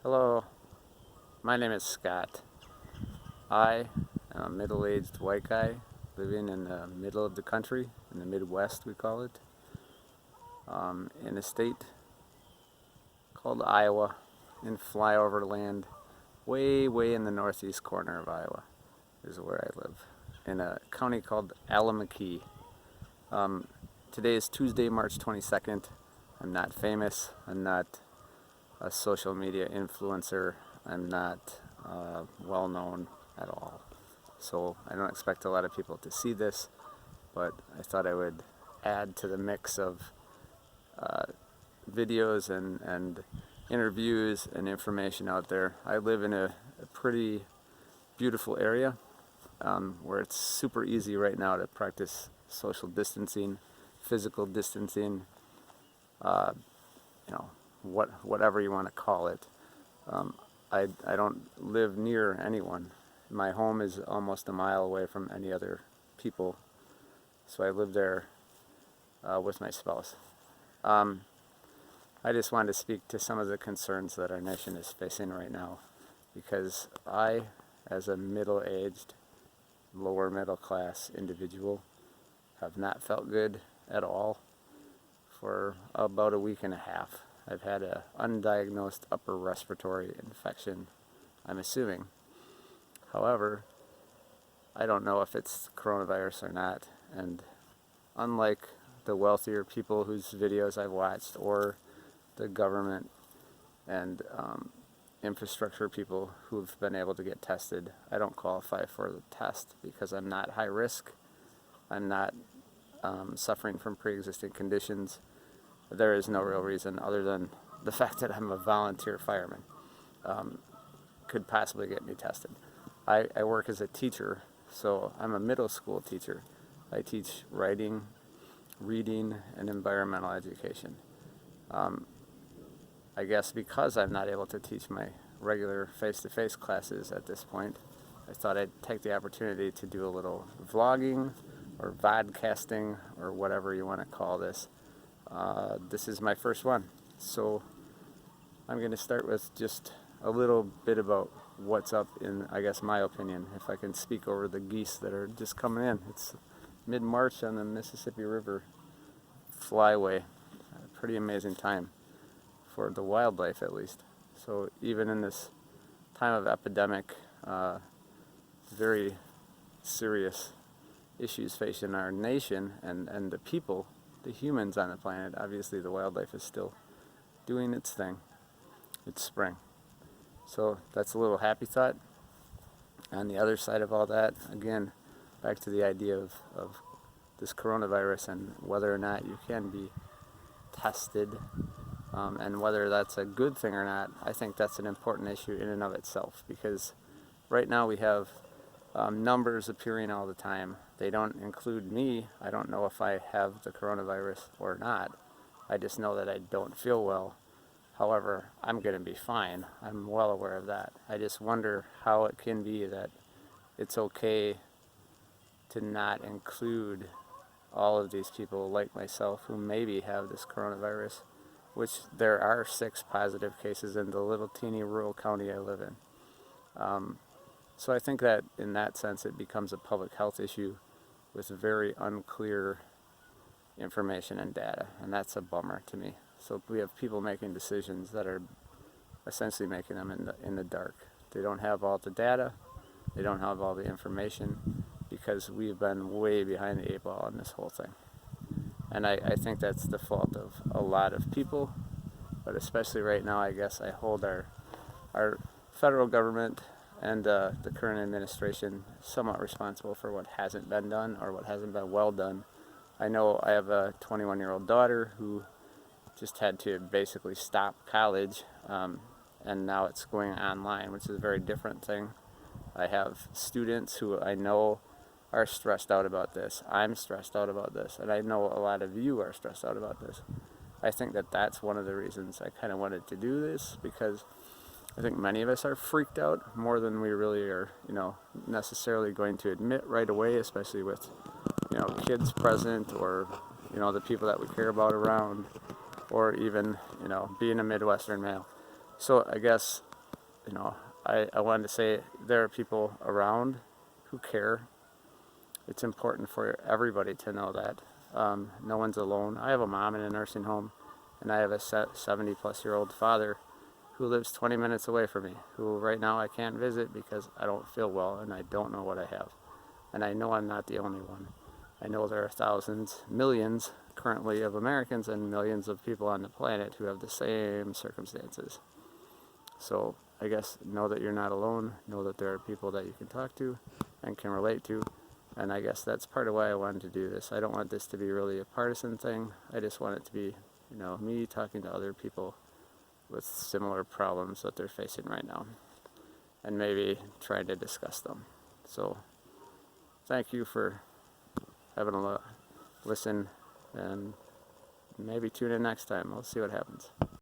Hello, my name is Scott. I am a middle-aged white guy living in the middle of the country, in the Midwest we call it, in a state called Iowa, in flyover land, way in the northeast corner of Iowa is where I live, in a county called Alameda. Um, Today is Tuesday, March 22nd. I'm not famous. I'm not a social media influencer. I'm not well known at all. So I don't expect a lot of people to see this, but I thought I would add to the mix of videos and interviews and information out there. I live in a pretty beautiful area where it's super easy right now to practice social distancing, physical distancing, uh, whatever you want to call it. I don't live near anyone. My home is almost a mile away from any other people, so I live there with my spouse. Um, I just wanted to speak to some of the concerns that our nation is facing right now, because I, as a middle-aged, lower middle class individual, have not felt good at all for about a week and a half. I've had an undiagnosed upper respiratory infection, I'm assuming. However, I don't know if it's coronavirus or not, and unlike the wealthier people whose videos I've watched, or the government and infrastructure people who've been able to get tested, I don't qualify for the test because I'm not high risk. I'm not suffering from pre-existing conditions. There is no real reason other than the fact that I'm a volunteer fireman could possibly get me tested. I work as a teacher, so I'm a middle school teacher. I teach writing, reading, and environmental education. I guess because I'm not able to teach my regular face-to-face classes at this point, I thought I'd take the opportunity to do a little vlogging or vodcasting or whatever you want to call this. This is my first one, so I'm going to start with just a little bit about what's up in, I guess, my opinion, if I can speak over the geese that are just coming in. It's mid-March on the Mississippi River flyway. A pretty amazing time for the wildlife, at least. So even in this time of epidemic, very serious issues facing our nation and the people, the humans on the planet, obviously the wildlife is still doing its thing. It's spring. So that's a little happy thought. On the other side of all that, again, back to the idea of this coronavirus and whether or not you can be tested, and whether that's a good thing or not. I think that's an important issue in and of itself, because right now we have numbers appearing all the time. They don't include me. I don't know if I have the coronavirus or not. I just know that I don't feel well. However, I'm going to be fine. I'm well aware of that. I just wonder how it can be that it's okay to not include all of these people like myself who maybe have this coronavirus, which there are 6 positive cases in the little teeny rural county I live in. So I think that in that sense it becomes a public health issue with very unclear information and data, and that's a bummer to me. So we have people making decisions that are essentially making them in the dark. They don't have all the data, they don't have all the information, because we've been way behind the 8 ball on this whole thing. And I think that's the fault of a lot of people, but especially right now, I guess I hold our federal government and the current administration somewhat responsible for what hasn't been done or what hasn't been well done. I know I have a 21-year-old daughter who just had to basically stop college, and now it's going online, which is a very different thing. I have students who I know are stressed out about this. I'm stressed out about this, and I know a lot of you are stressed out about this. I think that that's one of the reasons I kind of wanted to do this, because I think many of us are freaked out more than we really are, necessarily going to admit right away, especially with, kids present, or, the people that we care about around, or even, being a Midwestern male. So I guess you know, I wanted to say there are people around who care. It's important for everybody to know that. No one's alone. I have a mom in a nursing home, and I have a 70-plus-year-old father who lives 20 minutes away from me, who right now I can't visit because I don't feel well and I don't know what I have. And I know I'm not the only one. I know there are thousands, millions currently of Americans and millions of people on the planet who have the same circumstances. So I guess know that you're not alone, know that there are people that you can talk to and can relate to, and I guess that's part of why I wanted to do this. I don't want this to be really a partisan thing. I just want it to be, me talking to other people with similar problems that they're facing right now, and maybe trying to discuss them. So thank you for having a listen, and maybe tune in next time. We'll see what happens.